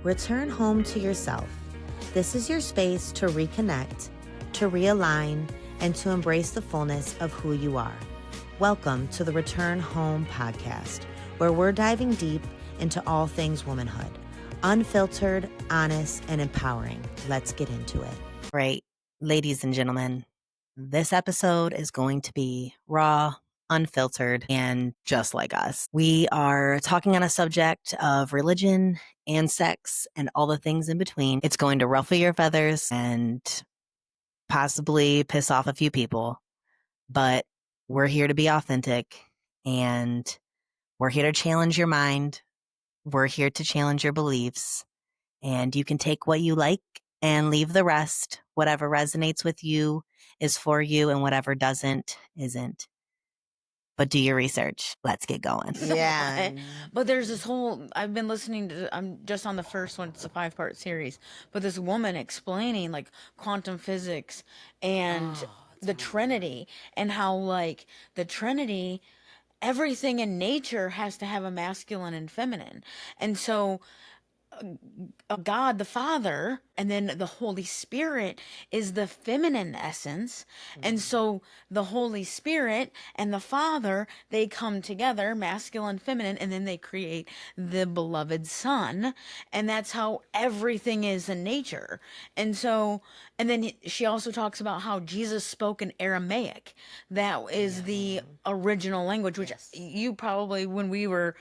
Return home to yourself. This is your space to reconnect, to realign, and to embrace the fullness of who you are. Welcome to the Return Home podcast, where we're diving deep into all things womanhood. Unfiltered, honest, and empowering. Let's get into it. Great. Ladies and gentlemen, this episode is going to be raw, unfiltered, and just like us. We are talking on a subject of religion and sex and all the things in between. It's going to ruffle your feathers and possibly piss off a few people, but we're here to be authentic and we're here to challenge your mind. We're here to challenge your beliefs, and you can take what you like and leave the rest. Whatever resonates with you is for you, and whatever doesn't isn't. But do your research. Let's get going. Yeah. But there's this whole, I've been listening to, I'm just on the first one, it's a 5-part series, but this woman explaining like quantum physics and the Trinity, and how like the Trinity, everything in nature has to have a masculine and feminine. And so God the Father and then the Holy Spirit is the feminine essence. And so the Holy Spirit and the Father, they come together, masculine, feminine, and then they create the beloved Son. And that's how everything is in nature. And so, and then she also talks about how Jesus spoke in Aramaic. That is the original language, which you probably, when we were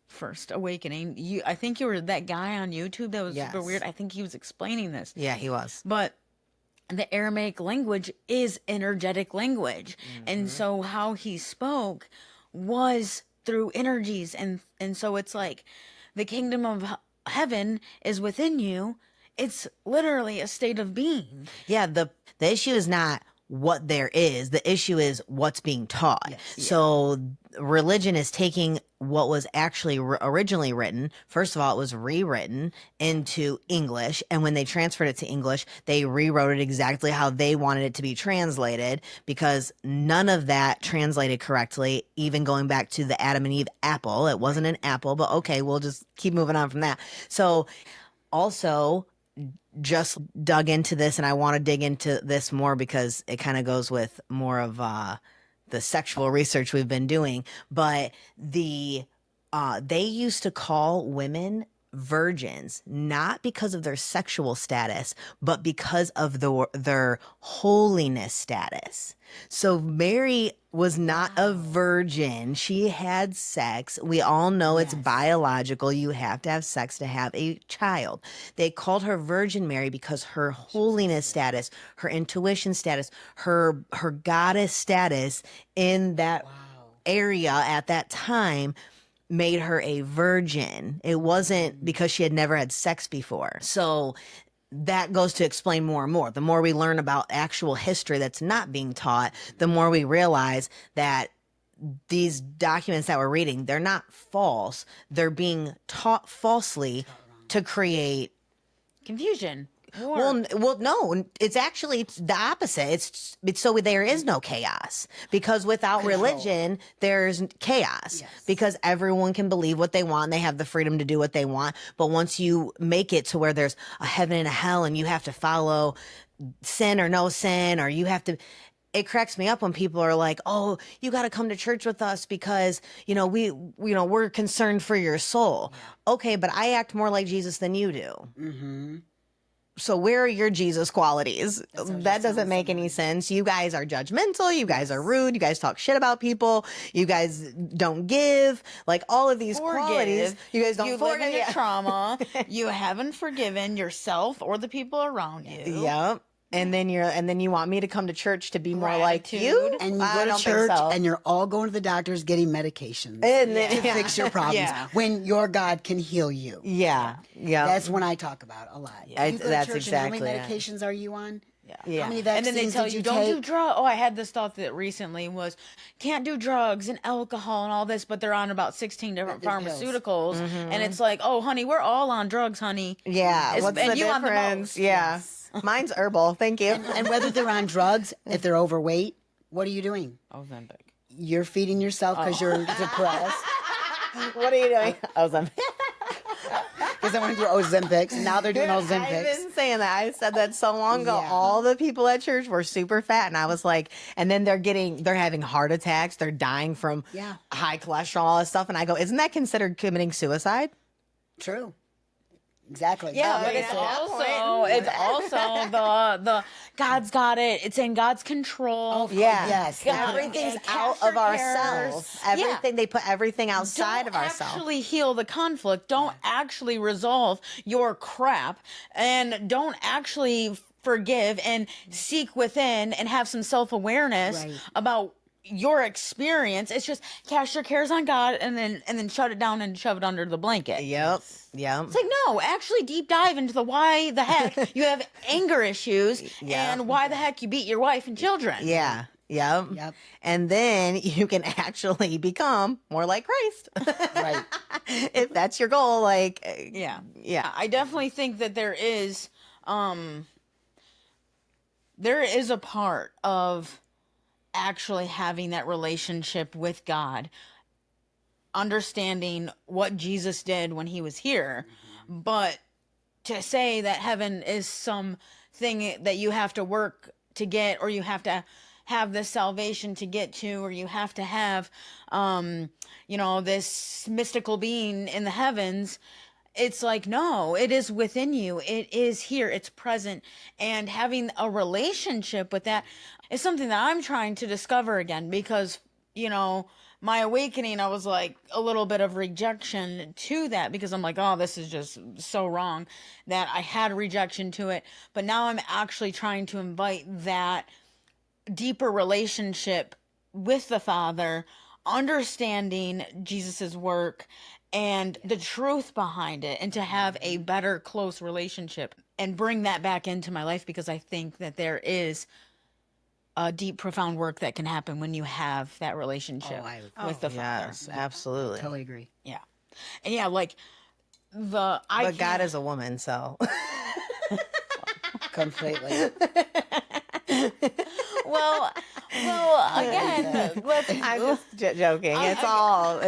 first awakening, I think you were that guy on YouTube that was super weird. I think he was explaining this. Yeah, he was. But the Aramaic language is energetic language. And so how he spoke was through energies. And so it's like the kingdom of heaven is within you. It's literally a state of being. Yeah, the issue is not what there is. The issue is what's being taught. Yes. So religion is taking what was actually originally written. First of all, it was rewritten into English. And when they transferred it to English, they rewrote it exactly how they wanted it to be translated, because none of that translated correctly, even going back to the Adam and Eve apple. It wasn't an apple, but okay, we'll just keep moving on from that. So also, just dug into this, and I want to dig into this more because it kind of goes with more of the sexual research we've been doing. But they used to call women virgins, not because of their sexual status, but because of their holiness status. So Mary was not a virgin. She had sex. We all know it's biological. You have to have sex to have a child. They called her Virgin Mary because her holiness status, her intuition status, her goddess status in that area at that time made her a virgin. It wasn't because she had never had sex before. So that goes to explain more and more. The more we learn about actual history that's not being taught, the more we realize that these documents that we're reading, they're not false. They're being taught falsely to create Confusion. Well, no, it's actually the opposite. It's so there is no chaos, because without religion, there's chaos, because everyone can believe what they want. They have the freedom to do what they want. But once you make it to where there's a heaven and a hell, and you have to follow sin or no sin, or you have to, it cracks me up when people are like, "Oh, you got to come to church with us because, we're concerned for your soul." Okay, but I act more like Jesus than you do. Mm-hmm. So where are your Jesus qualities? That doesn't make any sense. You guys are judgmental. You guys are rude. You guys talk shit about people. You guys don't give. Like all of these qualities. You guys don't forgive. You live in your trauma. You haven't forgiven yourself or the people around you. Yep. And then you want me to come to church to be more like you? And you go to church and you're all going to the doctors getting medications to fix your problems when your God can heal you. Yeah. That's when I talk about a lot. You go to church, and how many medications are you on? Yeah. How many vaccines and then they tell you don't do drugs. Oh, I had this thought that recently was can't do drugs and alcohol and all this, but they're on about 16 different pharmaceuticals. Mm-hmm. And it's like, oh, honey, we're all on drugs, honey. Yeah. What's the difference? Yeah. Mine's herbal. Thank you. And whether they're on drugs, if they're overweight, what are you doing? Ozempic. You're feeding yourself because you're depressed. What are you doing? Ozempic. Because they want to do Ozempics, and now they're doing I've Ozempics. been saying that. I said that so long ago. Yeah. All the people at church were super fat, and I was like, and then they're having heart attacks. They're dying from high cholesterol, all this stuff. And I go, isn't that considered committing suicide? True. Exactly. Yeah, but That's it's also the God's got it. It's in God's control. Yeah. Yes. Everything's and out cast of your ourselves. cares. Everything, they put everything outside Don't of ourselves. actually heal the conflict. Don't actually resolve your crap, and don't actually forgive and seek within and have some self-awareness about your experience. It's just cast your cares on God and then shut it down and shove it under the blanket. Yep. It's like, no, actually deep dive into the why the heck you have anger issues and why the heck you beat your wife and children. Yeah. Yep. And then you can actually become more like Christ. Right. If that's your goal, like, Yeah. Yeah. I definitely think that there is a part of actually having that relationship with God, understanding what Jesus did when he was here, but to say that heaven is something that you have to work to get, or you have to have this salvation to get to, or you have to have this mystical being in the heavens. It's like, no, it is within you. It is here. It's present. And having a relationship with that is something that I'm trying to discover again, because, my awakening, I was like a little bit of rejection to that, because I'm like, oh, this is just so wrong, that I had rejection to it. But now I'm actually trying to invite that deeper relationship with the Father, understanding Jesus's work and the truth behind it, and to have a better, close relationship and bring that back into my life, because I think that there is a deep, profound work that can happen when you have that relationship with the Father. Yes, absolutely. Totally agree. Yeah. And yeah, like But God is a woman, so. Completely. Well, again, I'm just joking. It's all.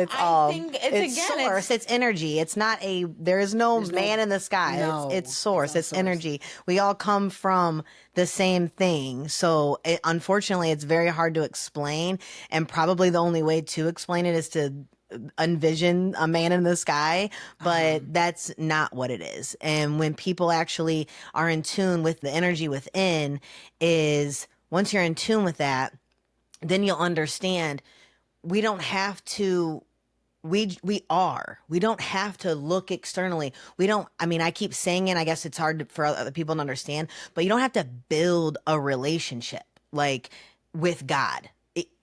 think it's again, source. It's energy. It's not there is no man in the sky. No, it's source. It's source. energy. We all come from the same thing. So unfortunately, it's very hard to explain. And probably the only way to explain it is to envision a man in the sky, but that's not what it is. And when people actually are in tune with the energy within, is once you're in tune with that, then you'll understand we don't have to we don't have to look externally. I keep saying it, I guess it's hard for other people to understand, but you don't have to build a relationship like with God.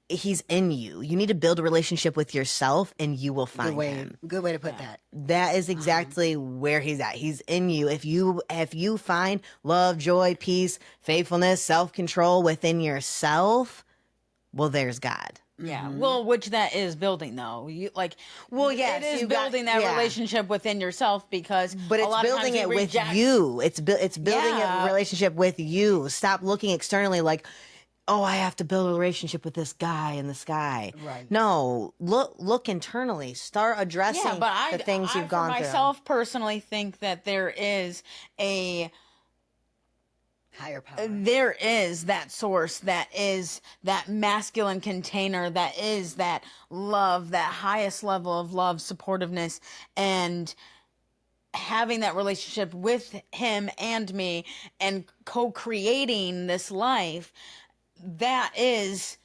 He's in you. You need to build a relationship with yourself, and you will find him. Good way to put that. That is exactly where he's at. He's in you. If you find love, joy, peace, faithfulness, self-control within yourself, well, there's God. Yeah, well, which that is building, though. Yes, it is building that relationship within yourself, because but it's a lot of building times it we with reject- you. It's building a relationship with you. Stop looking externally like, oh, I have to build a relationship with this guy in the sky. Right. No, look internally. Start addressing the things you've gone through. I myself personally think that there is a higher power. There is that source, that is that masculine container, that is that love, that highest level of love, supportiveness, and having that relationship with him and me and co-creating this life. That is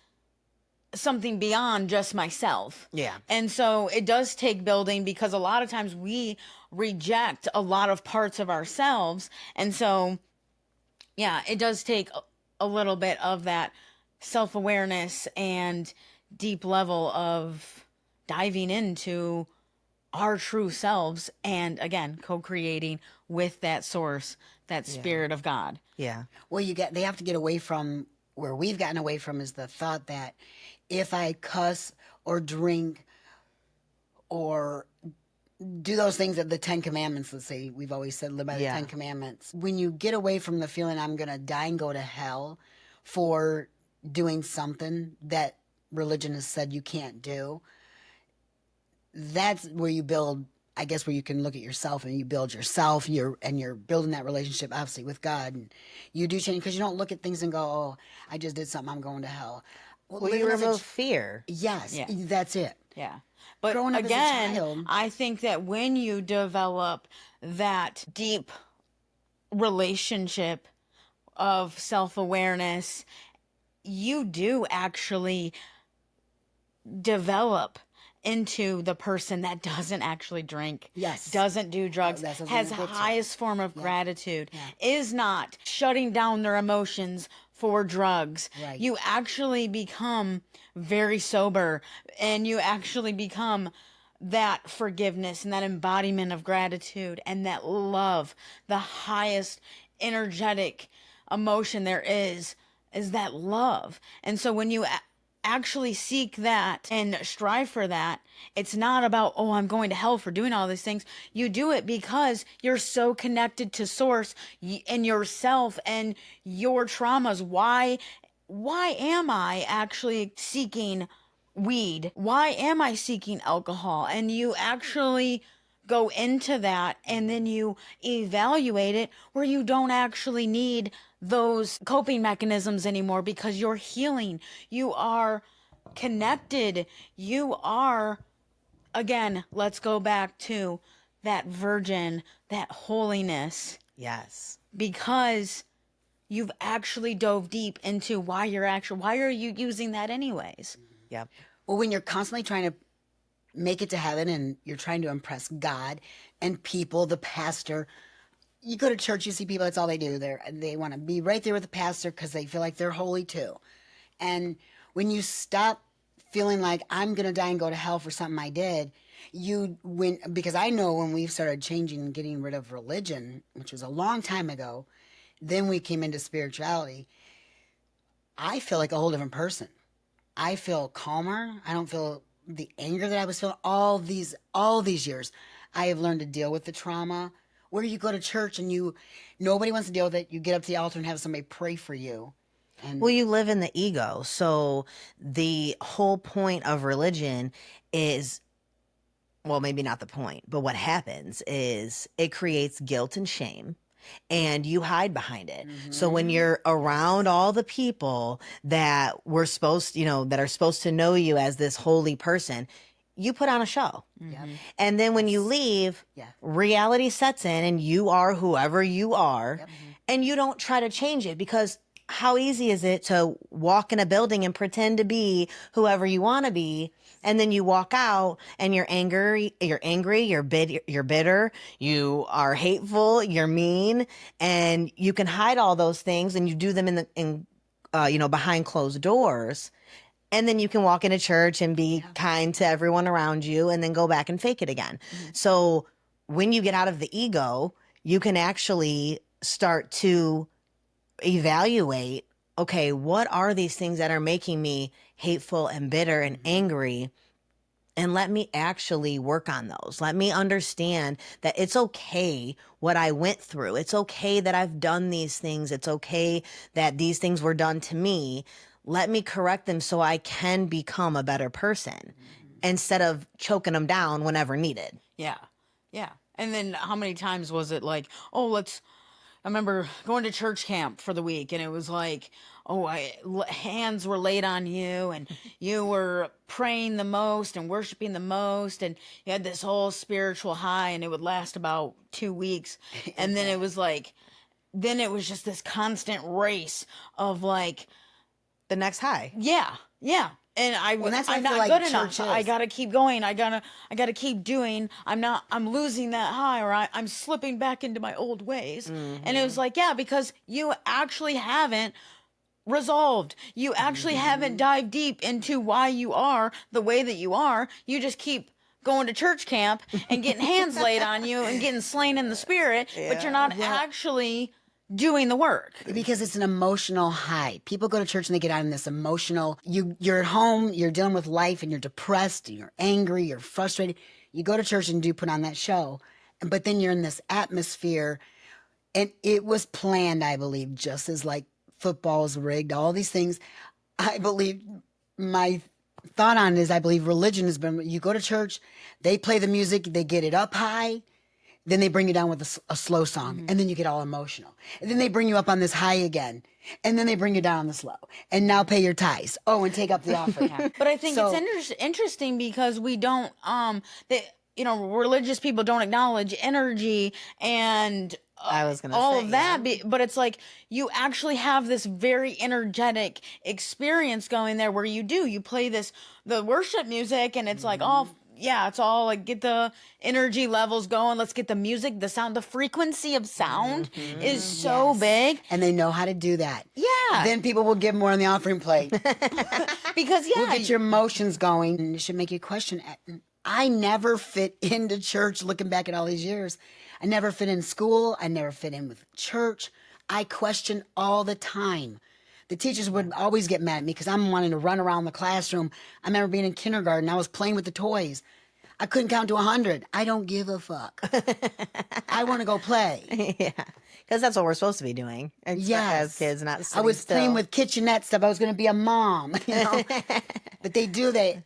something beyond just myself. Yeah. And so it does take building, because a lot of times we reject a lot of parts of ourselves. And so, yeah, it does take a little bit of that self-awareness and deep level of diving into our true selves, and again, co-creating with that source, that spirit of God. Yeah. Well, they have to get away from where we've gotten away from, is the thought that if I cuss or drink or do those things of the 10 Commandments, let's say, we've always said live by the 10 Commandments. When you get away from the feeling I'm going to die and go to hell for doing something that religion has said you can't do, that's where you build I guess where you can look at yourself and you build yourself, you're building that relationship obviously with God, and you do change because you don't look at things and go, "Oh, I just did something, I'm going to hell." Well, you living as a remove fear. yes, Yeah. that's it. Yeah. But Growing up as a again, child. I think that when you develop that deep relationship of self-awareness, you do actually develop into the person that doesn't actually drink, Yes. doesn't do drugs, that's what I was has gonna get to. highest form of gratitude, is not shutting down their emotions for drugs. Right. You actually become very sober, and you actually become that forgiveness and that embodiment of gratitude and that love. The highest energetic emotion there is that love. And so when you actually seek that and strive for that, it's not about, oh, I'm going to hell for doing all these things. You do it because you're so connected to source and yourself and your traumas. Why am I actually seeking weed? Why am I seeking alcohol? And you actually go into that, and then you evaluate it where you don't actually need those coping mechanisms anymore because you're healing. You are connected. You are, again, let's go back to that virgin, that holiness, Yes. because you've actually dove deep into why are you using that anyways? Yep. Well, when you're constantly trying to make it to heaven and you're trying to impress God and people, the pastor, you go to church, you see people, that's all they do. They want to be right there with the pastor because they feel like they're holy too. And when you stop feeling like I'm going to die and go to hell for something I did, because I know when we started changing and getting rid of religion, which was a long time ago, then we came into spirituality, I feel like a whole different person. I feel calmer. I don't feel the anger that I was feeling all these years. I have learned to deal with the trauma. Where you go to church and nobody wants to deal with it. You get up to the altar and have somebody pray for you. And Well, you live in the ego. So the whole point of religion is, well, maybe not the point, but what happens is it creates guilt and shame, and you hide behind it. So when you're around all the people that were supposed, that are supposed to know you as this holy person, you put on a show. And then when you leave, reality sets in and you are whoever you are, and you don't try to change it, because how easy is it to walk in a building and pretend to be whoever you want to be, and then you walk out and you're angry, you're bitter, you are hateful, you're mean, and you can hide all those things and you do them behind closed doors. And then you can walk into church and be kind to everyone around you and then go back and fake it again. So when you get out of the ego, you can actually start to evaluate, okay, what are these things that are making me hateful and bitter and angry? And let me actually work on those. Let me understand that it's okay what I went through. It's okay that I've done these things. It's okay that these things were done to me. Let me correct them so I can become a better person instead of choking them down whenever needed. Yeah. Yeah. And then how many times was it like, oh, I remember going to church camp for the week, and it was like, oh, hands were laid on you, and you were praying the most and worshiping the most, and you had this whole spiritual high, and it would last about 2 weeks. And then it was like, then it was just this constant race of like, The next high. yeah, yeah. And that's why I I'm feel not like good enough. church I is. gotta keep going. I gotta keep doing. I'm losing that high, or I'm slipping back into my old ways. And it was like, yeah, because you actually haven't resolved. You actually haven't dived deep into why you are the way that you are. You just keep going to church camp and getting hands laid on you and getting slain in the spirit, but you're not actually doing the work. because it's an emotional high. People go to church and they get out in this emotional, you're at home, you're dealing with life and you're depressed, and you're angry, you're frustrated. You go to church and do put on that show, but then you're in this atmosphere, and it was planned, I believe, just as like football's rigged, all these things. I believe my thought on is I believe religion has been, you go to church, they play the music, they get it up high, then they bring you down with a slow song, and then you get all emotional. And then they bring you up on this high again, and then they bring you down on the slow. And now pay your tithes. Oh, and take up the offering. But I think So- it's interesting because we don't, religious people don't acknowledge energy and I was gonna all say, of that. But it's like you actually have this very energetic experience going there where you play the worship music, and it's like, oh, yeah, it's all like get the energy levels going. Let's get the music, the sound, the frequency of sound is so Yes. big. And they know how to do that. Yeah. Then people will give more on the offering plate. Because, We'll get your emotions going. And it should make you question. I never fit into church looking back at all these years. I never fit in school. I never fit in with church. I question all the time. The teachers would always get mad at me because I'm wanting to run around the classroom. I remember being in kindergarten. I was playing with the toys. I couldn't count to 100. I don't give a fuck. I want to go play. yeah, because that's what we're supposed to be doing. As kids, not I sitting was still. playing with kitchenette stuff. I was going to be a mom, But they do that.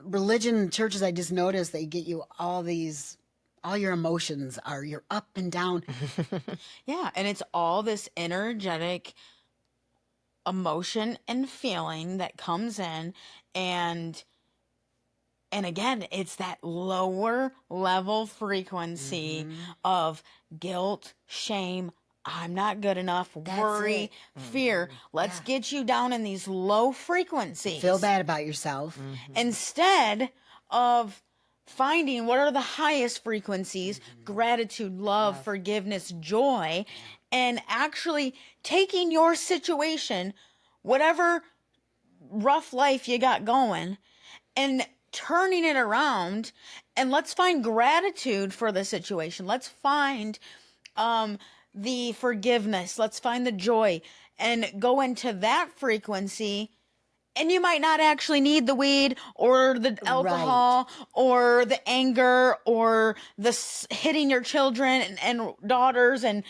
Religion and churches, I just noticed they get you all your emotions you're up and down. Yeah, and it's all this energetic emotion and feeling that comes in, and again, it's that lower level frequency of guilt, shame, I'm not good enough, worry, fear. Let's get you down in these low frequencies. Feel bad about yourself. Instead of finding what are the highest frequencies, gratitude, love, forgiveness, joy, and actually taking your situation, whatever rough life you got going, and turning it around, and let's find gratitude for the situation. Let's find the forgiveness. Let's find the joy and go into that frequency. And you might not actually need the weed or the alcohol or the anger or the hitting your children and daughters and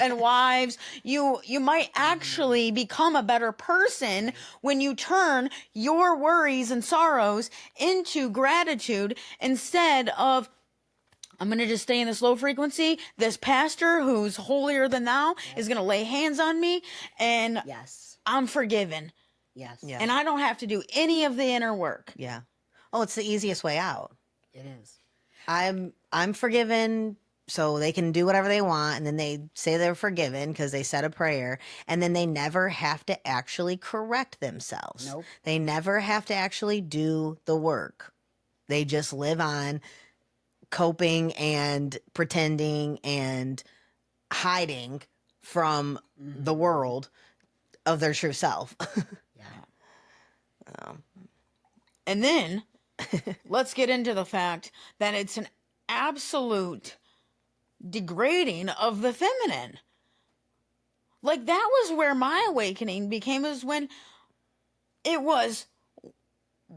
and wives. You might actually become a better person when you turn your worries and sorrows into gratitude instead of, I'm going to just stay in this low frequency. This pastor who's holier than thou is going to lay hands on me and I'm forgiven. Yes. Yeah. And I don't have to do any of the inner work. Yeah. Oh, it's the easiest way out. It is. I'm forgiven, so they can do whatever they want, and then they say they're forgiven because they said a prayer, and then they never have to actually correct themselves. Nope. They never have to actually do the work. They just live on coping and pretending and hiding from the world of their true self. And then let's get into the fact that it's an absolute degrading of the feminine. Like, that was where my awakening became, is when it was,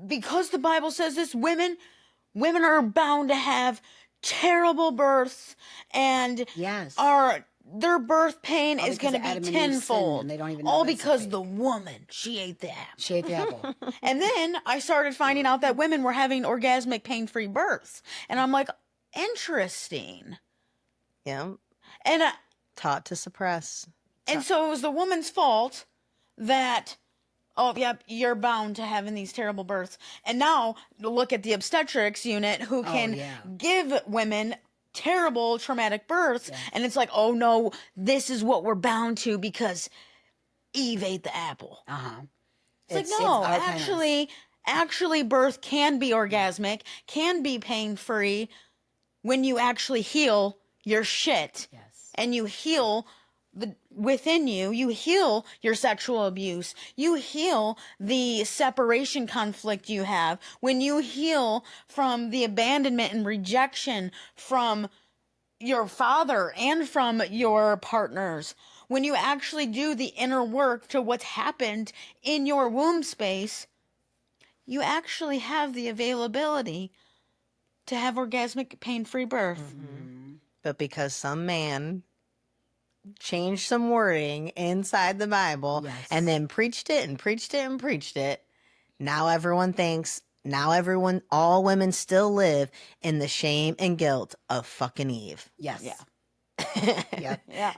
because the Bible says this, women are bound to have terrible births and their birth pain is going to be tenfold. And they don't even know all that's because fake. the woman, she ate the apple. She ate the apple. And then I started finding out that women were having orgasmic pain-free births. And I'm like, interesting. Yeah. And Taught to suppress. and so it was the woman's fault that, oh, yep, you're bound to having these terrible births. And now look at the obstetrics unit who can give women terrible traumatic births. And it's like, oh no, this is what we're bound to because Eve ate the apple. It's like, no, actually birth can be orgasmic, can be pain-free when you actually heal your shit. And you heal within you heal your sexual abuse. You heal the separation conflict you have. When you heal from the abandonment and rejection from your father and from your partners. When you actually do the inner work to what's happened in your womb space, you actually have the availability to have orgasmic pain-free birth. But because some man changed some wording inside the Bible and then preached it and preached it and preached it, Now everyone thinks, all women still live in the shame and guilt of fucking Eve. Yes. Yeah. Yep. Yeah.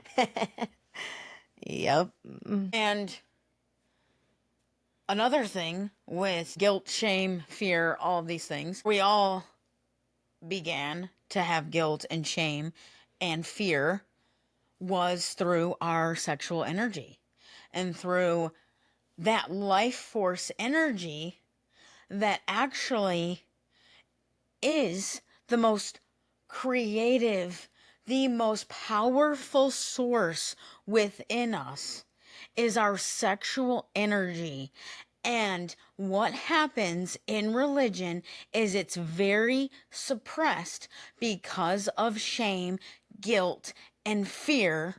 Yep. And another thing with guilt, shame, fear, all of these things, we all began to have guilt and shame and fear was through our sexual energy and through that life force energy that actually is the most creative, the most powerful source within us is our sexual energy. And what happens in religion is it's very suppressed because of shame, guilt, and fear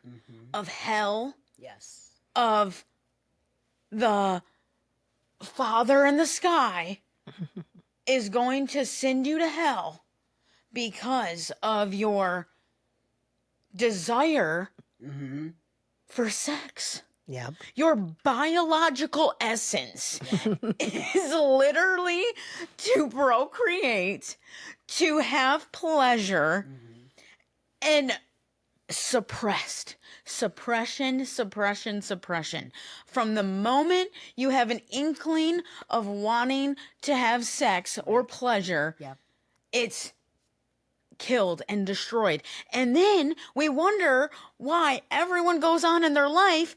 of hell, Yes. of the Father in the sky is going to send you to hell because of your desire for sex. Yep. Your biological essence is literally to procreate, to have pleasure, and suppression. From the moment you have an inkling of wanting to have sex or pleasure, Yep. it's killed and destroyed. And then we wonder why everyone goes on in their life,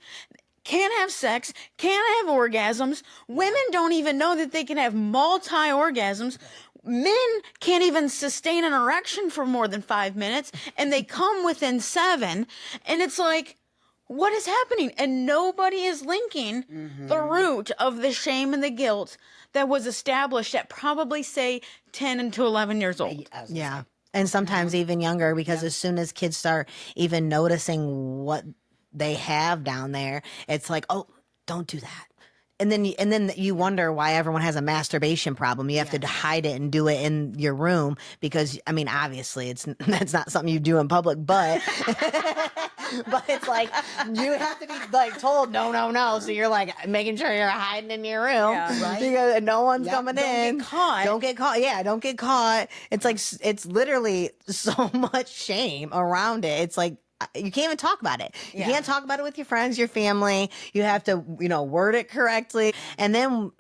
can't have sex, can't have orgasms. Women don't even know that they can have multi-orgasms. Men can't even sustain an erection for more than 5 minutes, and they come within 7. And it's like, what is happening? And nobody is linking the root of the shame and the guilt that was established at probably, say, 10 and to 11 years old. Yeah. And sometimes even younger, because as soon as kids start even noticing what they have down there, it's like, oh, don't do that. And then you wonder why everyone has a masturbation problem. You have to hide it and do it in your room because, I mean, obviously that's not something you do in public, but but it's like you have to be like told no. So you're like making sure you're hiding in your room, Right. because no one's coming Don't in. get caught. Don't get caught. Yeah, don't get caught. It's like it's literally so much shame around it. It's like you can't even talk about it. You can't talk about it with your friends, your family. You have to, word it correctly. And then,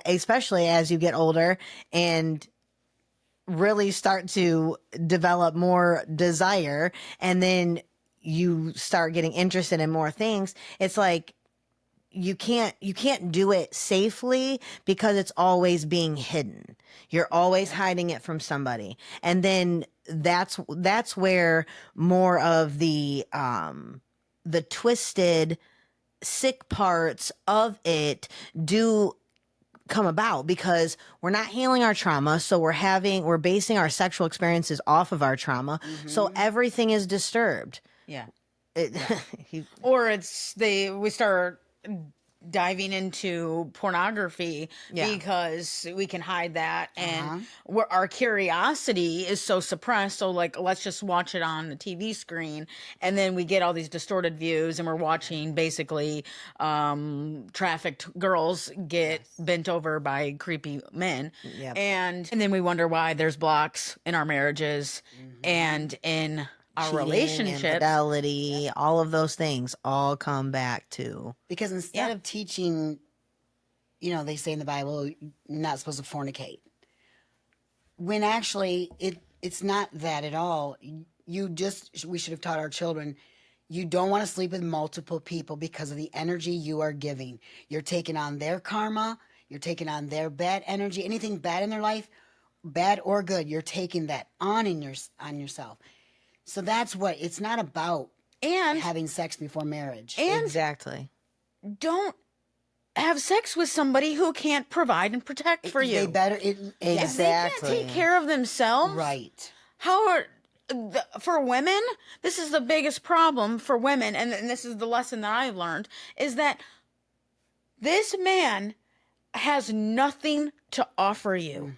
especially as you get older and really start to develop more desire, and then you start getting interested in more things, it's like you can't do it safely because it's always being hidden. You're always hiding it from somebody. And then that's where more of the twisted, sick parts of it do come about, because we're not healing our trauma. So we're basing our sexual experiences off of our trauma. So everything is disturbed. Yeah. He- Or we start diving into pornography because we can hide that, and our curiosity is so suppressed. So like, let's just watch it on the TV screen, and then we get all these distorted views, and we're watching basically trafficked girls get bent over by creepy men. Yep. And then we wonder why there's blocks in our marriages and in our cheating, relationships. infidelity, all of those things all come back to. Because instead of teaching, they say in the Bible, you're not supposed to fornicate. When actually it's not that at all. We should have taught our children, you don't want to sleep with multiple people because of the energy you are giving. You're taking on their karma. You're taking on their bad energy. Anything bad in their life, bad or good, you're taking that on yourself. So that's what it's not about. And having sex before marriage. And Exactly. don't have sex with somebody who can't provide and protect for you. They better. If Exactly. they can't take care of themselves, Right. For women, this is the biggest problem for women, and this is the lesson that I've learned, is that this man has nothing to offer you.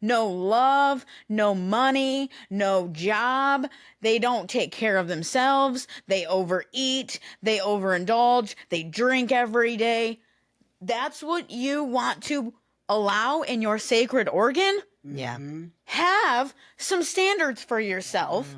No love, no money, no job. They don't take care of themselves. They overeat. They overindulge. They drink every day. That's what you want to allow in your sacred organ, Yeah. have some standards for yourself.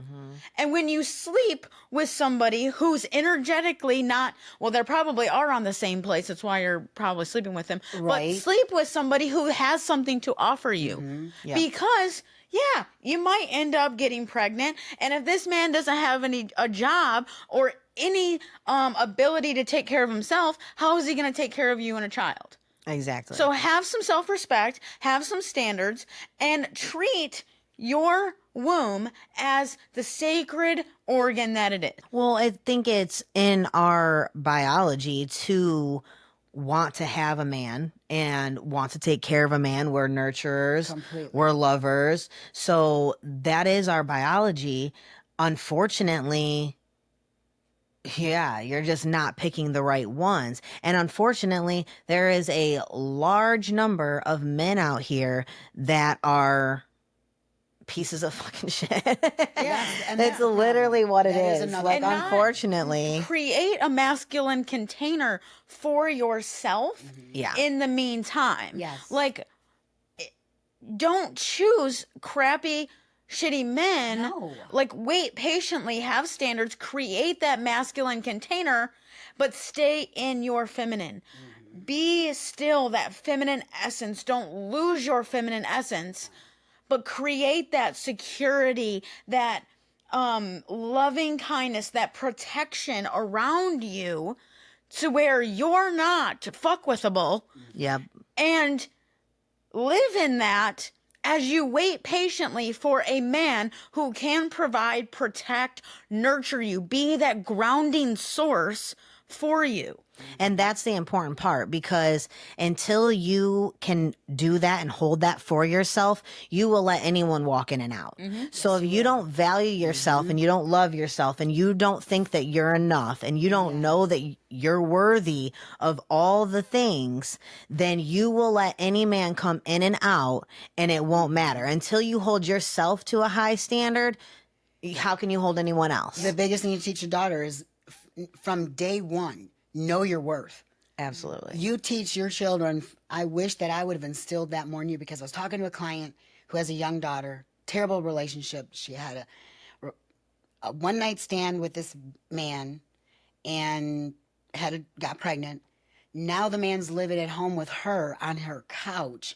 And when you sleep with somebody who's energetically not, well, they probably are on the same place. That's why you're probably sleeping with them. Right. But sleep with somebody who has something to offer you. Yeah. Because, yeah, you might end up getting pregnant. And if this man doesn't have a job or any ability to take care of himself, how is he going to take care of you and a child? Exactly. So have some self-respect, have some standards, and treat your womb as the sacred organ that it is. Well, I think it's in our biology to want to have a man and want to take care of a man. We're nurturers, Completely. we're lovers. So that is our biology. Unfortunately, yeah, you're just not picking the right ones. And unfortunately, there is a large number of men out here that are pieces of fucking shit. and That's that's the literally what it That is is. another Like, problem. unfortunately, Create a masculine container for yourself yeah. in the meantime. Yes. Like, don't choose crappy, shitty men. No. Like, wait patiently, have standards, create that masculine container, but stay in your feminine. Be still that feminine essence. Don't lose your feminine essence, but create that security, that loving kindness, that protection around you to where you're not fuckwithable, Yep. and live in that as you wait patiently for a man who can provide, protect, nurture you, be that grounding source for you. And that's the important part, because until you can do that and hold that for yourself, you will let anyone walk in and out. So if you don't value yourself and you don't love yourself and you don't think that you're enough and you don't know that you're worthy of all the things, then you will let any man come in and out and it won't matter. Until you hold yourself to a high standard, how can you hold anyone else? The biggest thing you teach your daughter is from day one, know your worth. Absolutely. You teach your children. I wish that I would have instilled that more in you, because I was talking to a client who has a young daughter, terrible relationship. She had a one night stand with this man and got pregnant. Now the man's living at home with her on her couch.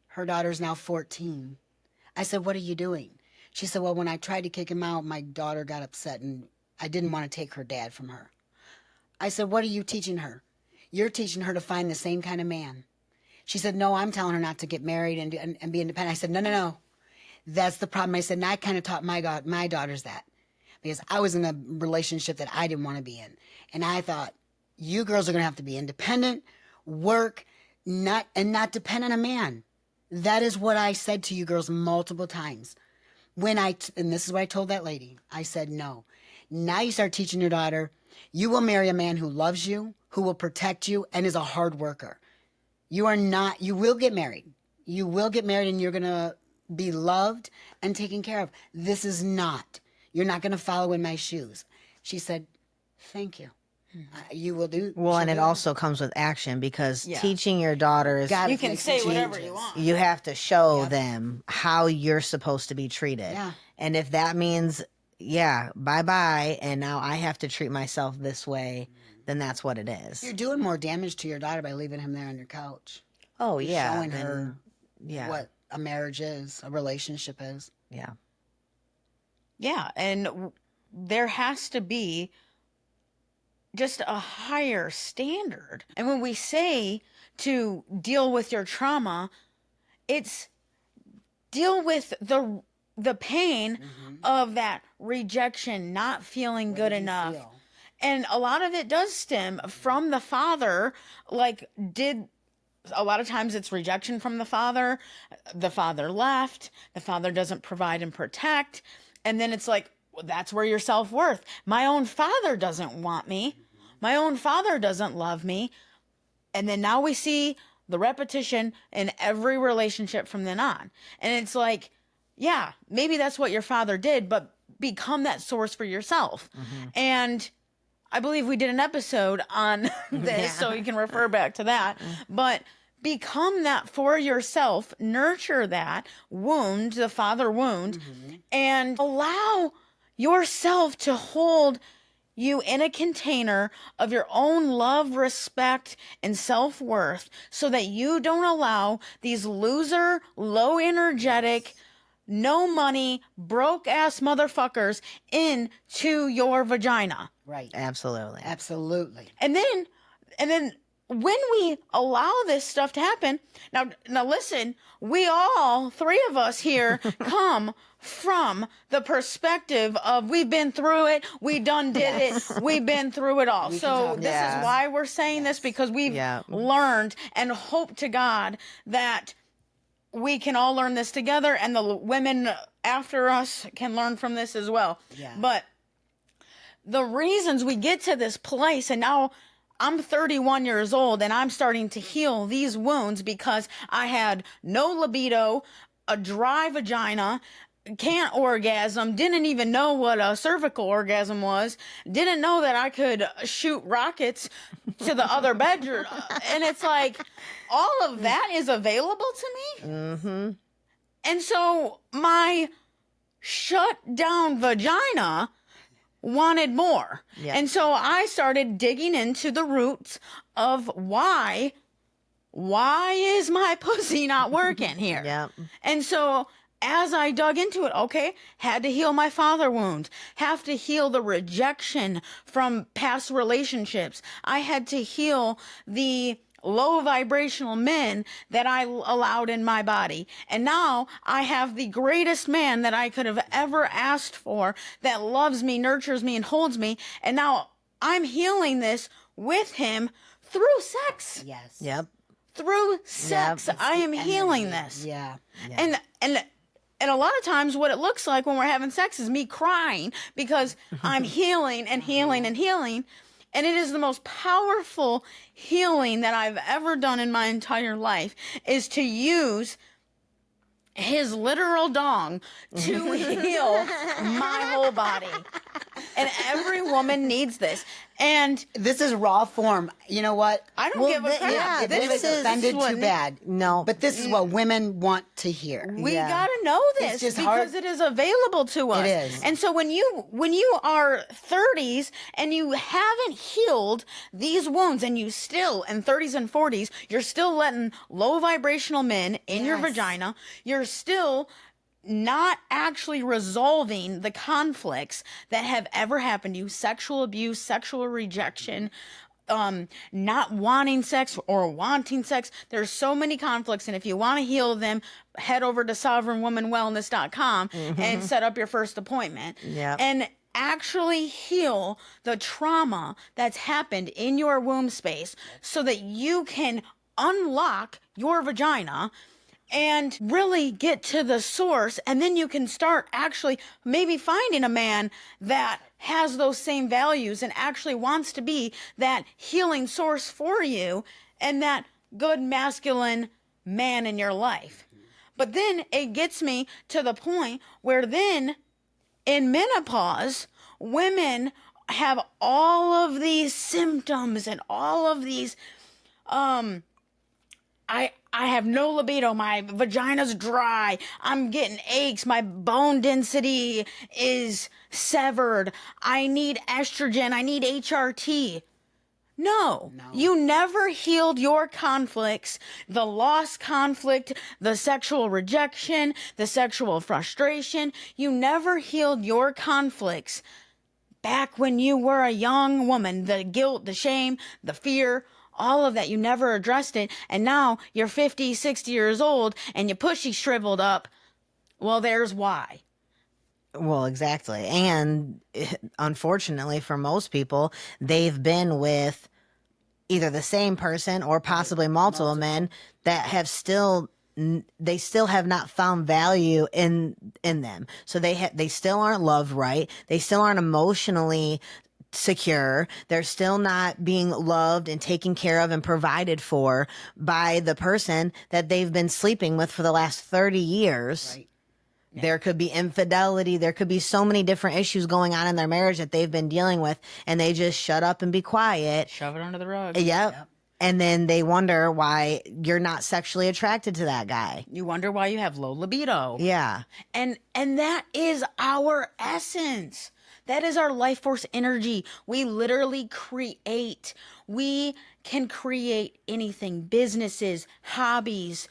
Her daughter's now 14. I said, "What are you doing?" She said, "Well, when I tried to kick him out, my daughter got upset and I didn't want to take her dad from her." I said, "What are you teaching her?" "You're teaching her to find the same kind of man." She said, "No, I'm telling her not to get married and be independent." I said, No. That's the problem. I said, and I kind of taught my daughters that, because I was in a relationship that I didn't want to be in. And I thought, you girls are going to have to be independent, work, not depend on a man. That is what I said to you girls multiple times. And this is what I told that lady. I said, no. Now you start teaching your daughter, you will marry a man who loves you, who will protect you, and is a hard worker. You will get married. You will get married and you're going to be loved and taken care of. This is not. You're not going to follow in my shoes. She said, "Thank you. You will do." Well, and she'll it do also comes with action, because Yeah. teaching your daughters, Gotta You can make say some whatever changes. you want. you have to show them how you're supposed to be treated. Yeah. And if that means, bye-bye, and now I have to treat myself this way, then that's what it is. You're doing more damage to your daughter by leaving him there on your couch. Oh, You're yeah. showing then- her yeah. what a marriage is, a relationship is. Yeah. Yeah, and there has to be just a higher standard. And when we say to deal with your trauma, it's deal with the pain of that rejection, not feeling good did you enough. feel? And a lot of it does stem from the father. A lot of times it's rejection from the father. The father left. The father doesn't provide and protect. And then it's like, well, that's where your self-worth. My own father doesn't want me. My own father doesn't love me. And then now we see the repetition in every relationship from then on. And it's like, yeah, maybe that's what your father did, but become that source for yourself. And I believe we did an episode on this, so you can refer back to that. But become that for yourself, nurture that wound, the father wound, and allow yourself to hold you in a container of your own love, respect, and self-worth so that you don't allow these loser, low energetic, no money, broke ass motherfuckers into your vagina. Right. Absolutely. Absolutely. And then when we allow this stuff to happen, now listen, we all, three of us here, come from the perspective of we've been through it, we done did it, we've been through it all. We can So talk this about is why we're saying this, because we've learned, and hope to God that we can all learn this together, and the women after us can learn from this as well. Yeah. But the reasons we get to this place, and now I'm 31 years old and I'm starting to heal these wounds because I had no libido, a dry vagina, can't orgasm, didn't even know what a cervical orgasm was, didn't know that I could shoot rockets to the other bedroom. And it's like, all of that is available to me. Mm-hmm. And so my shut down vagina wanted more. Yeah. And so I started digging into the roots of why is my pussy not working here? Yeah. And so as I dug into it, okay, had to heal my father wound, have to heal the rejection from past relationships. I had to heal the low vibrational men that I allowed in my body. And now I have the greatest man that I could have ever asked for, that loves me, nurtures me, and holds me. And now I'm healing this with him through sex. Yes. Yep. Through sex, I am healing this. Yeah. And a lot of times what it looks like when we're having sex is me crying because I'm healing and healing and healing. And it is the most powerful healing that I've ever done in my entire life, is to use his literal dong to heal my whole body. And every woman needs this. And This is raw form. You know what? I don't give a crap. yeah, If this this is offended, what- too bad. No. But this is what women want to hear. We Yeah. gotta know this just because hard. it is available to us. It is. And so when you are 30s and you haven't healed these wounds, and you still in 30s and 40s, you're still letting low vibrational men in your Yes. vagina, you're still not actually resolving the conflicts that have ever happened to you, sexual abuse, sexual rejection, not wanting sex or wanting sex. There's so many conflicts, and if you want to heal them, head over to sovereignwomanwellness.com and set up your first appointment. Yep. And actually heal the trauma that's happened in your womb space so that you can unlock your vagina and really get to the source. And then you can start actually maybe finding a man that has those same values and actually wants to be that healing source for you and that good masculine man in your life. But then it gets me to the point where then in menopause, women have all of these symptoms and all of these, I have no libido. My vagina's dry. I'm getting aches. My bone density is severed. I need estrogen. I need HRT. No, you never healed your conflicts, the lost conflict, the sexual rejection, the sexual frustration. You never healed your conflicts back when you were a young woman. The guilt, the shame, the fear, all of that. You never addressed it. And now you're 50, 60 years old and your pussy's shriveled up. Well, there's why. Well, exactly. And unfortunately for most people, they've been with either the same person or possibly multiple men that have they still have not found value in them. So they still aren't loved right. They still aren't emotionally secure. They're still not being loved and taken care of and provided for by the person that they've been sleeping with for the last 30 years. Right. There could be infidelity. There could be so many different issues going on in their marriage that they've been dealing with, and they just shut up and be quiet. Shove it under the rug. Yep. And then they wonder why you're not sexually attracted to that guy. You wonder why you have low libido. Yeah. And that is our essence. That is our life force energy. We literally create. We can create anything, businesses, hobbies,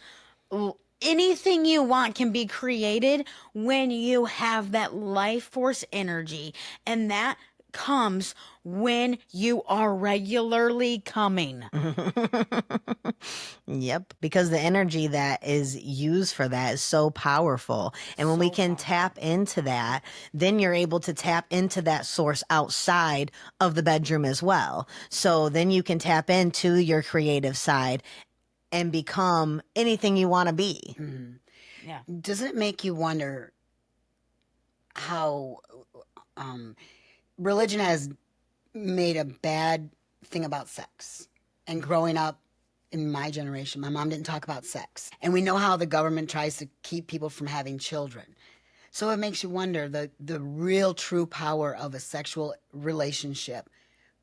anything you want can be created when you have that life force energy. And that comes when you are regularly coming. Yep. Because the energy that is used for that is so powerful. And when we can tap into that, then you're able to tap into that source outside of the bedroom as well. So then you can tap into your creative side and become anything you want to be. Yeah. Doesn't it make you wonder how religion has made a bad thing about sex? And growing up in my generation, my mom didn't talk about sex. And we know how the government tries to keep people from having children. So it makes you wonder the real true power of a sexual relationship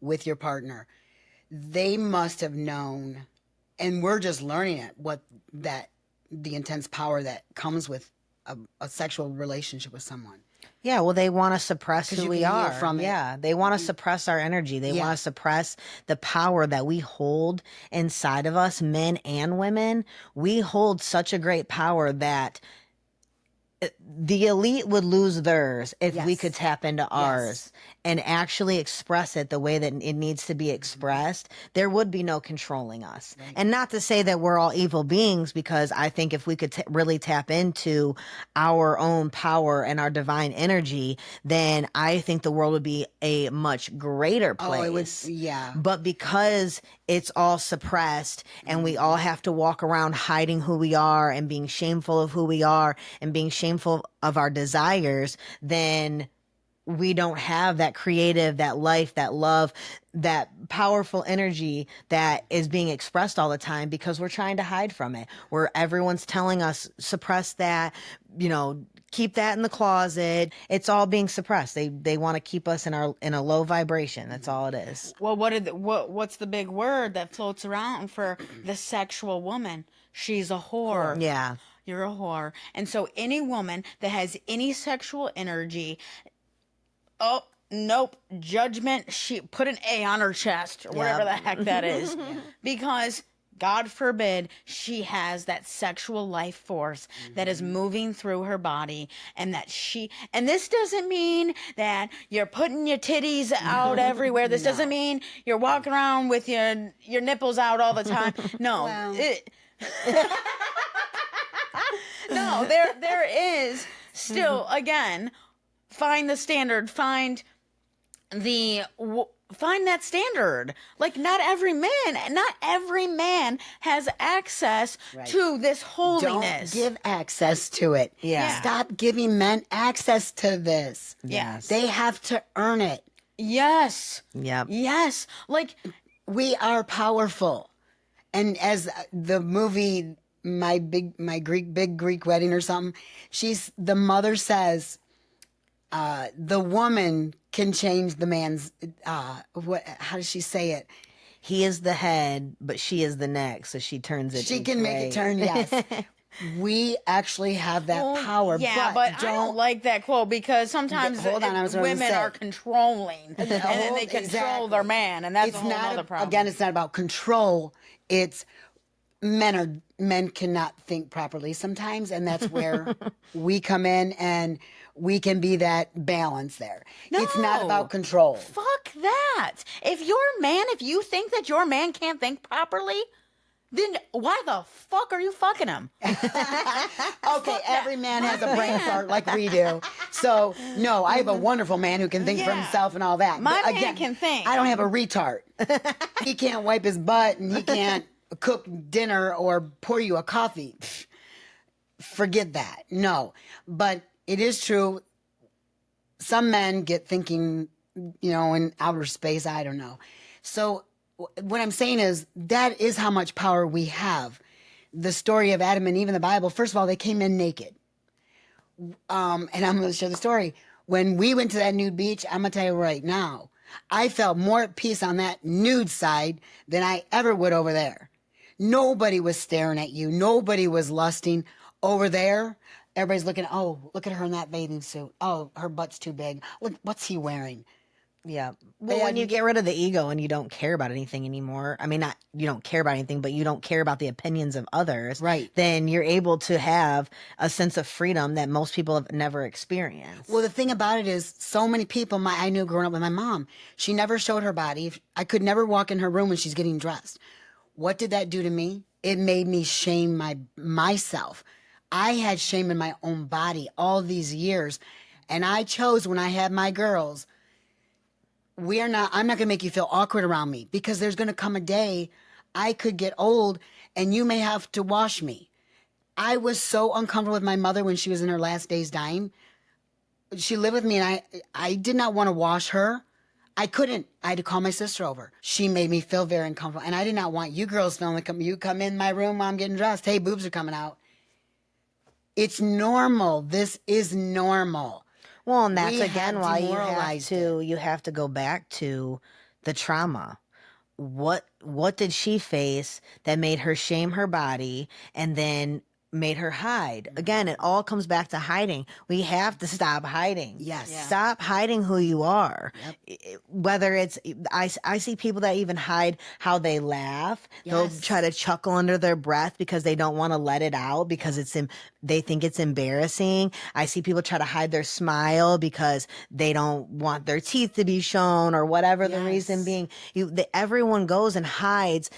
with your partner. They must have known, and we're just learning it, the intense power that comes with a sexual relationship with someone. Yeah, well, they want to suppress 'Cause who you we can hear are. from it. Yeah, they want to suppress our energy. They Yeah. want to suppress the power that we hold inside of us, men and women. We hold such a great power that the elite would lose theirs if we Yes. could tap into ours and actually express it the way that it needs to be expressed. There would be no controlling us. Right. And not to say that we're all evil beings, because I think if we could really tap into our own power and our divine energy, then I think the world would be a much greater place. Oh, it would, yeah. But because it's all suppressed and we all have to walk around hiding who we are and being shameful of who we are and being shameful of our desires, then we don't have that creative, that life, that love, that powerful energy that is being expressed all the time, because we're trying to hide from it. Where everyone's telling us, suppress that, keep that in the closet. It's all being suppressed. They want to keep us in a low vibration. That's all it is. Well, what's the big word that floats around for the sexual woman? She's a whore. Yeah. You're a whore. And so any woman that has any sexual energy, oh, nope, judgment, she put an A on her chest or whatever the heck that is. Because God forbid she has that sexual life force that is moving through her body, and and this doesn't mean that you're putting your titties out everywhere. This doesn't mean you're walking around with your nipples out all the time. No. Well. No, there is still, again, find the standard, find that standard. Like, not every man has access to this holiness. Don't give access to it. Yeah. Stop giving men access to this. Yes. They have to earn it. Yes. Yep. Yes. Like, We are powerful. And as the movie, my Greek wedding or something, the mother says, the woman can change the man's, how does she say it? He is the head, but she is the neck, so she turns it. She can make it turn, yes. We actually have that power. yeah, but I don't like that quote, because sometimes Hold on, I was going to women say. are controlling, and then they control Exactly. their man, and that's It's a whole not other problem. Again, it's not about control. It's men cannot think properly sometimes, and that's where we come in, and we can be that balance there. It's not No. about control. Fuck that. If you think that your man can't think properly, then why the fuck are you fucking him? Okay, every man has a brain fart like we do. So, no, I have a wonderful man who can think for Yeah. himself and all that. My But man can think. I don't have a retard. He can't wipe his butt, and he can't cook dinner or pour you a coffee. Forget that. No. But it is true. Some men get thinking, in outer space. I don't know. So what I'm saying is that is how much power we have. The story of Adam and Eve in the Bible, first of all, they came in naked. And I'm going to share the story. When we went to that nude beach, I'm going to tell you right now, I felt more at peace on that nude side than I ever would over there. Nobody was staring at you. Nobody was lusting. Over there, everybody's looking, oh, look at her in that bathing suit. Oh, her butt's too big. Look, what's he wearing? Yeah. Well, when you get rid of the ego and you don't care about anything anymore, I mean, not you don't care about anything, but you don't care about the opinions of others, Right. then you're able to have a sense of freedom that most people have never experienced. Well, the thing about it is, so many people I knew growing up with my mom, she never showed her body. I could never walk in her room when she's getting dressed. What did that do to me? It made me shame myself. I had shame in my own body all these years, and I chose when I had my girls, I'm not going to make you feel awkward around me, because there's going to come a day I could get old and you may have to wash me. I was so uncomfortable with my mother when she was in her last days dying. She lived with me, and I did not want to wash her. I couldn't. I had to call my sister over. She made me feel very uncomfortable, and I did not want you girls feeling like you come in my room while I'm getting dressed. Hey, boobs are coming out. It's normal. This is normal. Well, and that's We again have why demoralized you have to go back to the trauma. What did she face that made her shame her body and then made her hide? Again, it all comes back to hiding. We have to stop hiding. Yes. Yeah. Stop hiding who you are. Whether it's, I see people that even hide how they laugh. They'll Yes. try to chuckle under their breath because they don't want to let it out because they think it's embarrassing. I see people try to hide their smile because they don't want their teeth to be shown or whatever the reason being. Everyone goes and hides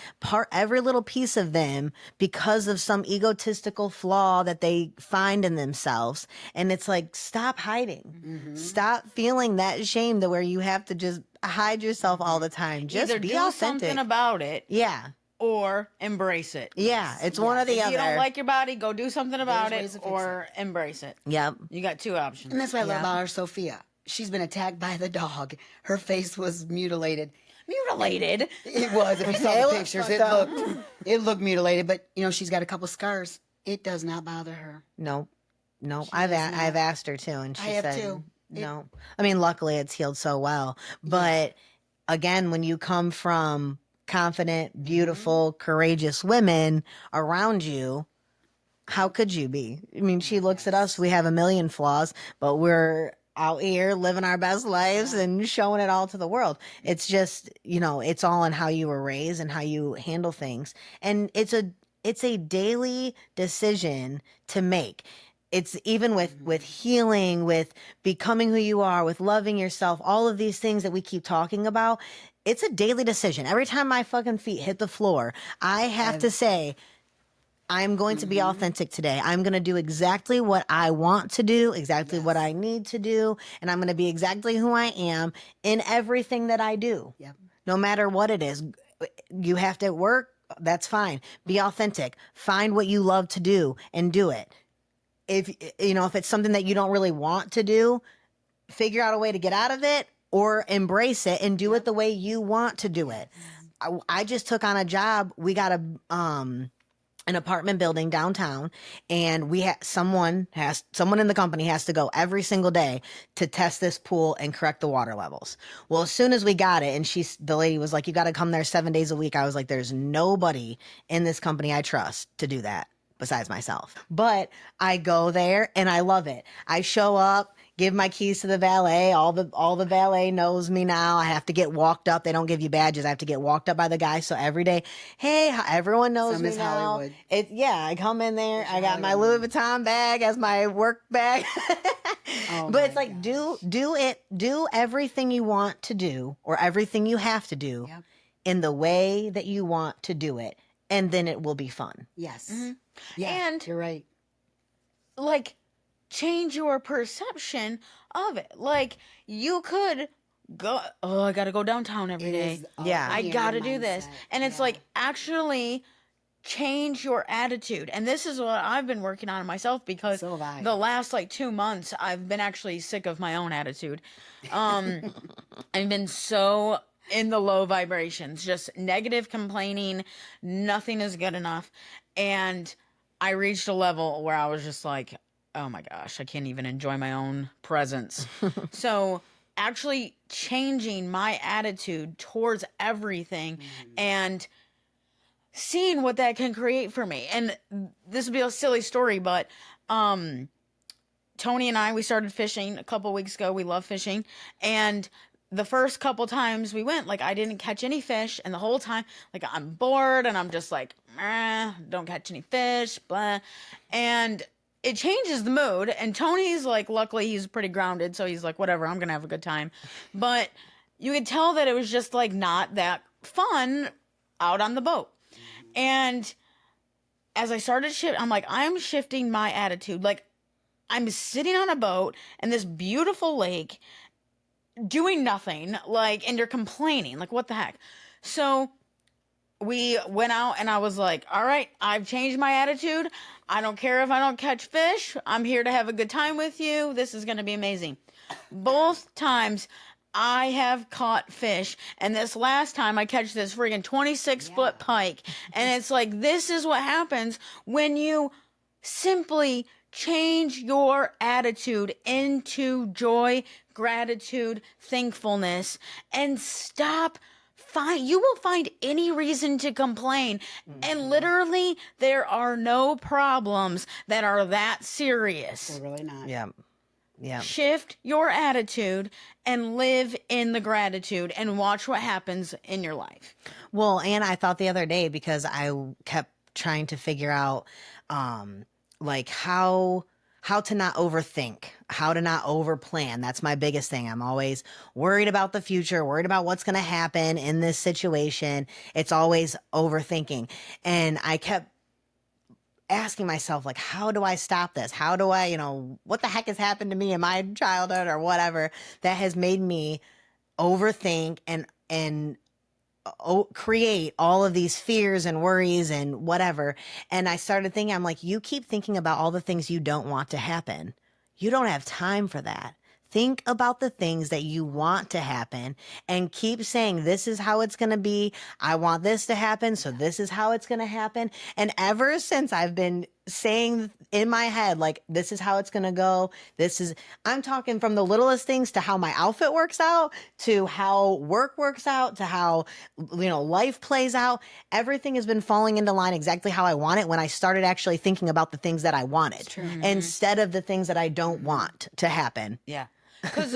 every little piece of them because of some egotistical flaw that they find in themselves. And it's like, stop hiding. Stop feeling that shame to where you have to just hide yourself all the time. Just Either be do authentic. something about it, Yeah. or embrace it. Yeah. It's one or the If other. you don't like your body, go do something about ways it, to fix or embrace it. Yep. You got two options. And that's what I love Yeah. about our Sophia. She's been attacked by the dog. Her face was mutilated. Mutilated. It was. If you saw the pictures, it looked mutilated. But she's got a couple scars. It does not bother her. No. I've asked her too, and she I have said too. no. I mean, luckily it's healed so well. But again, when you come from confident, beautiful, courageous women around you, how could you be? I mean, she looks at us. We have a million flaws, but we're out here living our best lives and showing it all to the world. It's just, it's all in how you were raised and how you handle things. And it's a daily decision to make. It's even with healing, with becoming who you are, with loving yourself, all of these things that we keep talking about. It's a daily decision. Every time my fucking feet hit the floor, I have to say, I'm going to be authentic today. I'm going to do exactly what I want to do, exactly what I need to do, and I'm going to be exactly who I am in everything that I do. Yep. No matter what it is. You have to work, that's fine. Be authentic. Find what you love to do and do it. If it's something that you don't really want to do, figure out a way to get out of it or embrace it and do it the way you want to do it. I just took on a job. We got an apartment building downtown, and we had someone in the company has to go every single day to test this pool and correct the water levels. Well, as soon as we got it, and the lady was like, you got to come there 7 days a week. I was like, there's nobody in this company I trust to do that besides myself. But I go there and I love it. I show up, give my keys to the valet. All the valet knows me now. I have to get walked up. They don't give you badges. I have to get walked up by the guy. So every day, hey, everyone knows Some me is now. Hollywood. I come in there. I got my Louis Vuitton bag as my work bag. But it's like, do everything you want to do or everything you have to do in the way that you want to do it. And then it will be fun. Yes. Mm-hmm. Yeah, And you're right. like, change your perception of it. Like, you could go, oh, I gotta go downtown every day. I gotta do this. And it's like, actually change your attitude. And this is what I've been working on myself, because So have I. the last 2 months I've been actually sick of my own attitude. I've been so in the low vibrations, just negative complaining, nothing is good enough. And I reached a level where I was just like, oh my gosh, I can't even enjoy my own presence. So actually changing my attitude towards everything and seeing what that can create for me. And this will be a silly story, but Tony and I, we started fishing a couple weeks ago. We love fishing. And the first couple times we went, like, I didn't catch any fish. And the whole time, like, I'm bored and I'm just like, don't catch any fish, blah. And it changes the mood. And Tony's like, luckily he's pretty grounded. So he's like, whatever, I'm going to have a good time. But you could tell that it was just like not that fun out on the boat. And as I started I'm like, I'm shifting my attitude. Like, I'm sitting on a boat in this beautiful lake doing nothing, like, and you're complaining, like, what the heck? So we went out and I was like, all right, I've changed my attitude. I don't care if I don't catch fish. I'm here to have a good time with you. This is going to be amazing. Both times I have caught fish, and this last time I catch this friggin' 26-foot pike. And it's like, this is what happens when you simply change your attitude into joy, gratitude, thankfulness, and stop. You will find any reason to complain. And literally, there are no problems that are that serious. They're really not. Yeah. Yeah. Shift your attitude and live in the gratitude and watch what happens in your life. Well, and I thought the other day, because I kept trying to figure out, like how to not overthink, how to not overplan. That's my biggest thing. I'm always worried about the future, worried about what's going to happen in this situation. It's always overthinking. And I kept asking myself, like, how do I stop this? How do I, what the heck has happened to me in my childhood or whatever that has made me overthink and create all of these fears and worries and whatever. And I started thinking, I'm like, you keep thinking about all the things you don't want to happen. You don't have time for that. Think about the things that you want to happen and keep saying, this is how it's going to be. I want this to happen. So this is how it's going to happen. And ever since I've been saying in my head, like, this is how it's going to go. I'm talking from the littlest things to how my outfit works out, to how work works out, to how, life plays out. Everything has been falling into line exactly how I want it when I started actually thinking about the things that I wanted instead of the things that I don't want to happen. Yeah. Because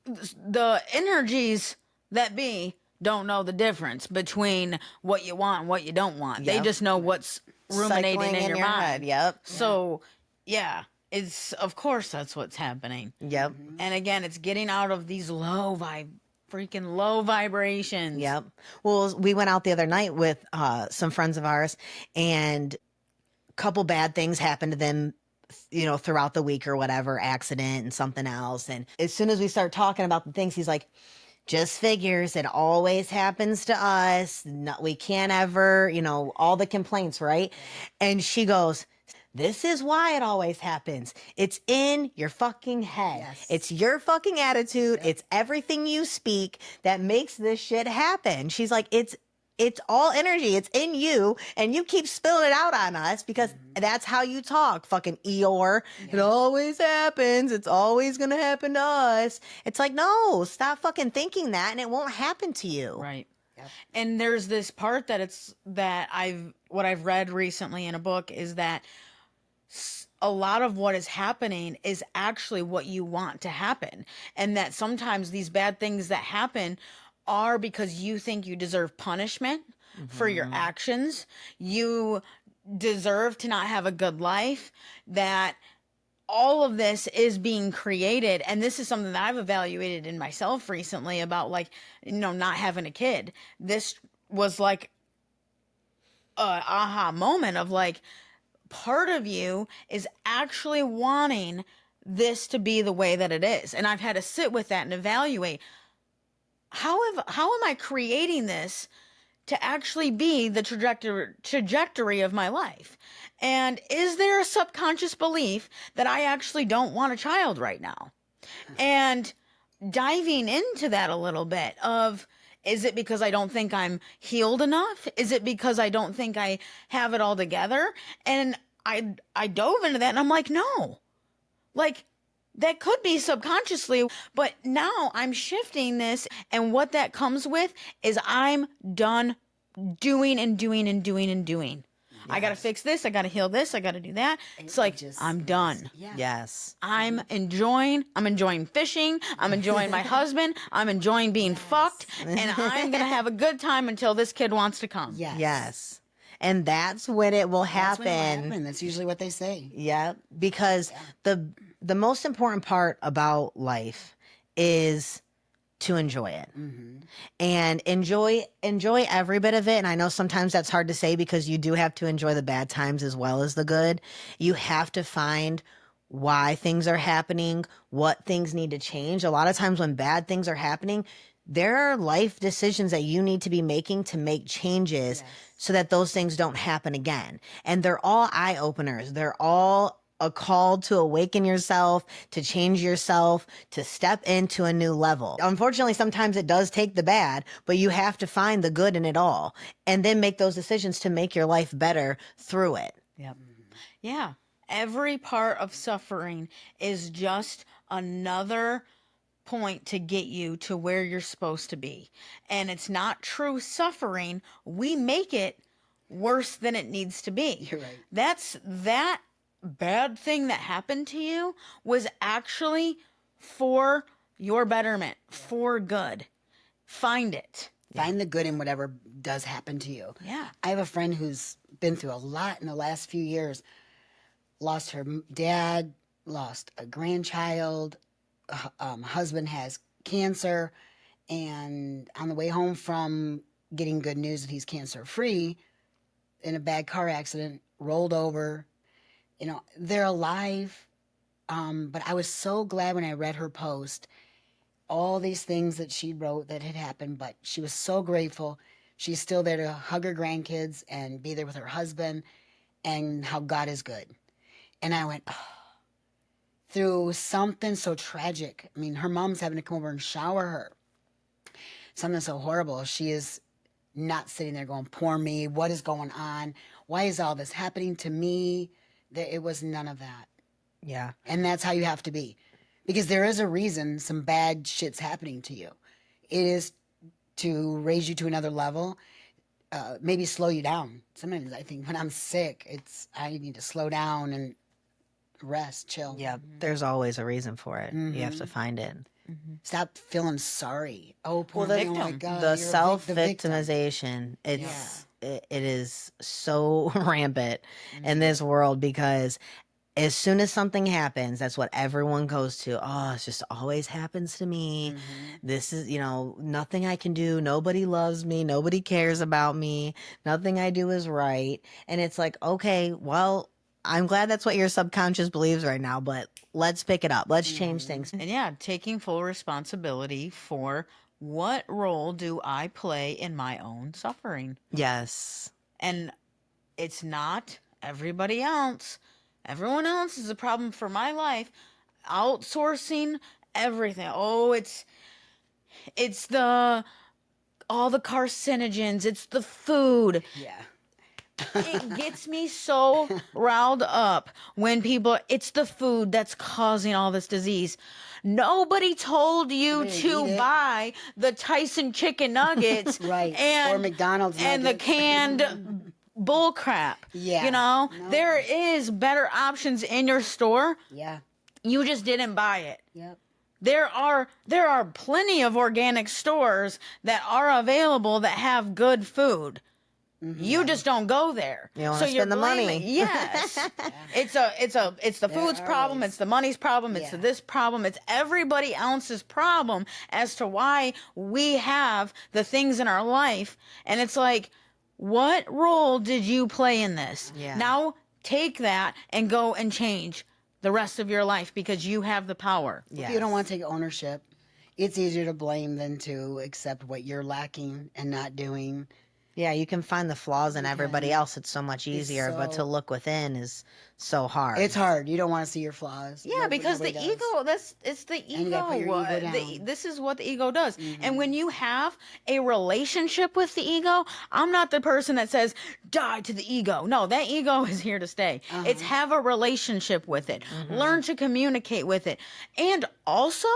the energies that be don't know the difference between what you want and what you don't want. They just know what's ruminating Cycling in your mind. head. Yep. So, yeah, of course that's what's happening. Yep. And again, it's getting out of these freaking low vibrations. Yep. Well, we went out the other night with some friends of ours, and a couple bad things happened to them, throughout the week or whatever, accident and something else. And as soon as we start talking about the things, he's like, just figures, it always happens to us. No, we can't ever, all the complaints, right? And she goes, this is why it always happens. It's in your fucking head. Yes. It's your fucking attitude. Yep. It's everything you speak that makes this shit happen. She's like, it's all energy. It's in you, and you keep spilling it out on us because that's how you talk. Fucking Eeyore. Yeah. It always happens. It's always going to happen to us. It's like, no, stop fucking thinking that, and it won't happen to you. Right. Yep. And there's this part that I've read recently in a book is that a lot of what is happening is actually what you want to happen. And that sometimes these bad things that happen are because you think you deserve punishment for your actions. You deserve to not have a good life, that all of this is being created. And this is something that I've evaluated in myself recently about, like, not having a kid. This was like a aha moment of, like, part of you is actually wanting this to be the way that it is. And I've had to sit with that and evaluate, how am I creating this to actually be the trajectory of my life? And is there a subconscious belief that I actually don't want a child right now? And diving into that a little bit of, is it because I don't think I'm healed enough? Is it because I don't think I have it all together? And I dove into that, and I'm like, no. Like, That could be subconsciously, but now I'm shifting this, and what that comes with is I'm done doing and doing and doing and doing. I got to fix this, I got to heal this, I got to do that. It's like I'm done. Yeah. Yes. I'm enjoying fishing, I'm enjoying my husband, I'm enjoying being fucked, and I'm going to have a good time until this kid wants to come. Yes. Yes. And that's when it will That's when happen. it'll happen. That's usually what they say. Yeah, because the most important part about life is to enjoy it. And enjoy every bit of it. And I know sometimes that's hard to say because you do have to enjoy the bad times as well as the good. You have to find why things are happening, what things need to change. A lot of times when bad things are happening, there are life decisions that you need to be making to make changes so that those things don't happen again. And they're all eye openers. They're all a call to awaken yourself, to change yourself, to step into a new level. Unfortunately, sometimes it does take the bad, but you have to find the good in it all and then make those decisions to make your life better through it. Yep. Yeah. Every part of suffering is just another point to get you to where you're supposed to be. And it's not true suffering. We make it worse than it needs to be. You're right. That bad thing that happened to you was actually for your betterment, for good. Find it. Find the good in whatever does happen to you. Yeah. I have a friend who's been through a lot in the last few years. Lost her dad, lost a grandchild, husband has cancer, and on the way home from getting good news that he's cancer free, in a bad car accident, rolled over. You know, they're alive. But I was so glad when I read her post, all these things that she wrote that had happened, but she was so grateful. She's still there to hug her grandkids and be there with her husband, and how God is good. And I went, oh, through something so tragic. I mean, her mom's having to come over and shower her. Something so horrible. She is not sitting there going, poor me, what is going on? Why is all this happening to me? It was none of that. Yeah. And that's how you have to be. Because there is a reason some bad shit's happening to you. It is to raise you to another level, maybe slow you down. Sometimes I think when I'm sick, I need to slow down and rest, chill. Yeah. There's always a reason for it. You have to find it. Stop feeling sorry. Oh, poor the me. Oh my victim. God. The you're self the victim. victimization, it is so rampant in this world because as soon as something happens, that's what everyone goes to. Oh, it just always happens to me. This is, nothing I can do. Nobody loves me. Nobody cares about me. Nothing I do is right. And it's like, okay, well, I'm glad that's what your subconscious believes right now, but let's pick it up. Let's change things. And yeah, taking full responsibility for what role do I play in my own suffering? Yes. And it's not everybody else. Everyone else is a problem for my life. Outsourcing everything. Oh, it's all the carcinogens. It's the food. Yeah. It gets me so riled up when it's the food that's causing all this disease. Nobody told you They to eat it. buy the Tyson chicken nuggets Right. and Or McDonald's and the nuggets. canned bull crap. Yeah. No. No. There is better options in your store. Yeah. You just didn't buy it. Yep. There are plenty of organic stores that are available that have good food. You just don't go there. You don't so wanna you're spend the blaming, money. Yes. It's the food's problem, always- it's the money's problem, it's Yeah. this problem, it's everybody else's problem as to why we have the things in our life. And it's like, what role did you play in this? Yeah. Now take that and go and change the rest of your life because you have the power. If you don't want to take ownership, it's easier to blame than to accept what you're lacking and not doing. Yeah, you can find the flaws in everybody else. It's so much easier, but to look within is so hard. It's hard. You don't want to see your flaws. Yeah, because the ego, it's the ego. And you gotta put your ego down. This is what the ego does. And when you have a relationship with the ego, I'm not the person that says, die to the ego. No, that ego is here to stay. It's have a relationship with it. Learn to communicate with it. And also,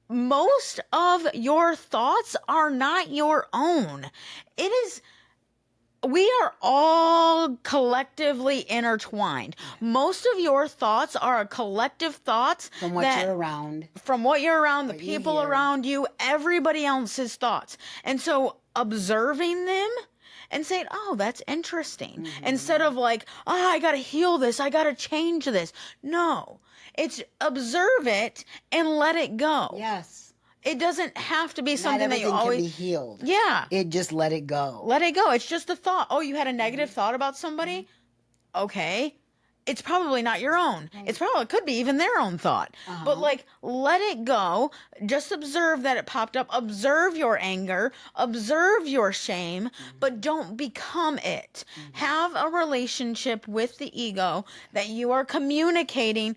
most of your thoughts are not your own. It is, we are all collectively intertwined. Most of your thoughts are collective thoughts From what you're around. From what you're around, the What you people hear. around you, everybody else's thoughts. And so observing them and saying, oh, that's interesting. Instead of like, oh, I got to heal this. I got to change this. No, it's observe it and let it go. Yes. It doesn't have to be Not something that you everything always. can be healed. Yeah. It just let it go. Let it go. It's just a thought. Oh, you had a negative thought about somebody? Okay. It's probably not your own. It could be even their own thought. But like, let it go. Just observe that it popped up. Observe your anger. Observe your shame, but don't become it. Have a relationship with the ego that you are communicating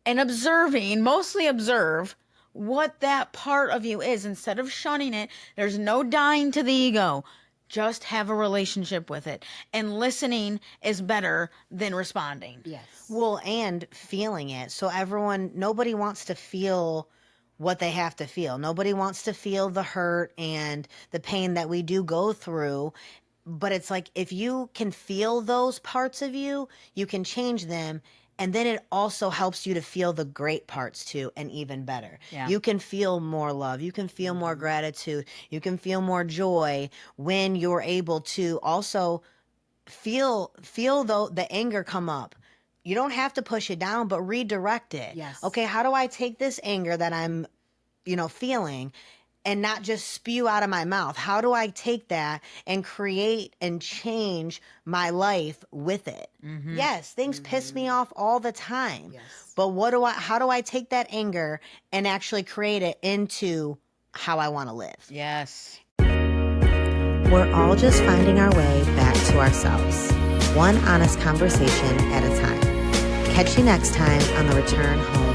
and observing, mostly observe what that part of you is instead of shunning it. There's no dying to the ego. Just have a relationship with it. And listening is better than responding. Yes. Well, and feeling it. So nobody wants to feel what they have to feel. Nobody wants to feel the hurt and the pain that we do go through. But it's like, if you can feel those parts of you, you can change them. And then it also helps you to feel the great parts too, and even better. Yeah. You can feel more love. You can feel more gratitude. You can feel more joy when you're able to also feel the anger come up. You don't have to push it down, but redirect it. Yes. Okay, how do I take this anger that I'm, feeling and not just spew out of my mouth? How do I take that and create and change my life with it? Yes, things piss me off all the time. Yes. But how do I take that anger and actually create it into how I want to live? Yes. We're all just finding our way back to ourselves, one honest conversation at a time. Catch you next time on the Return Home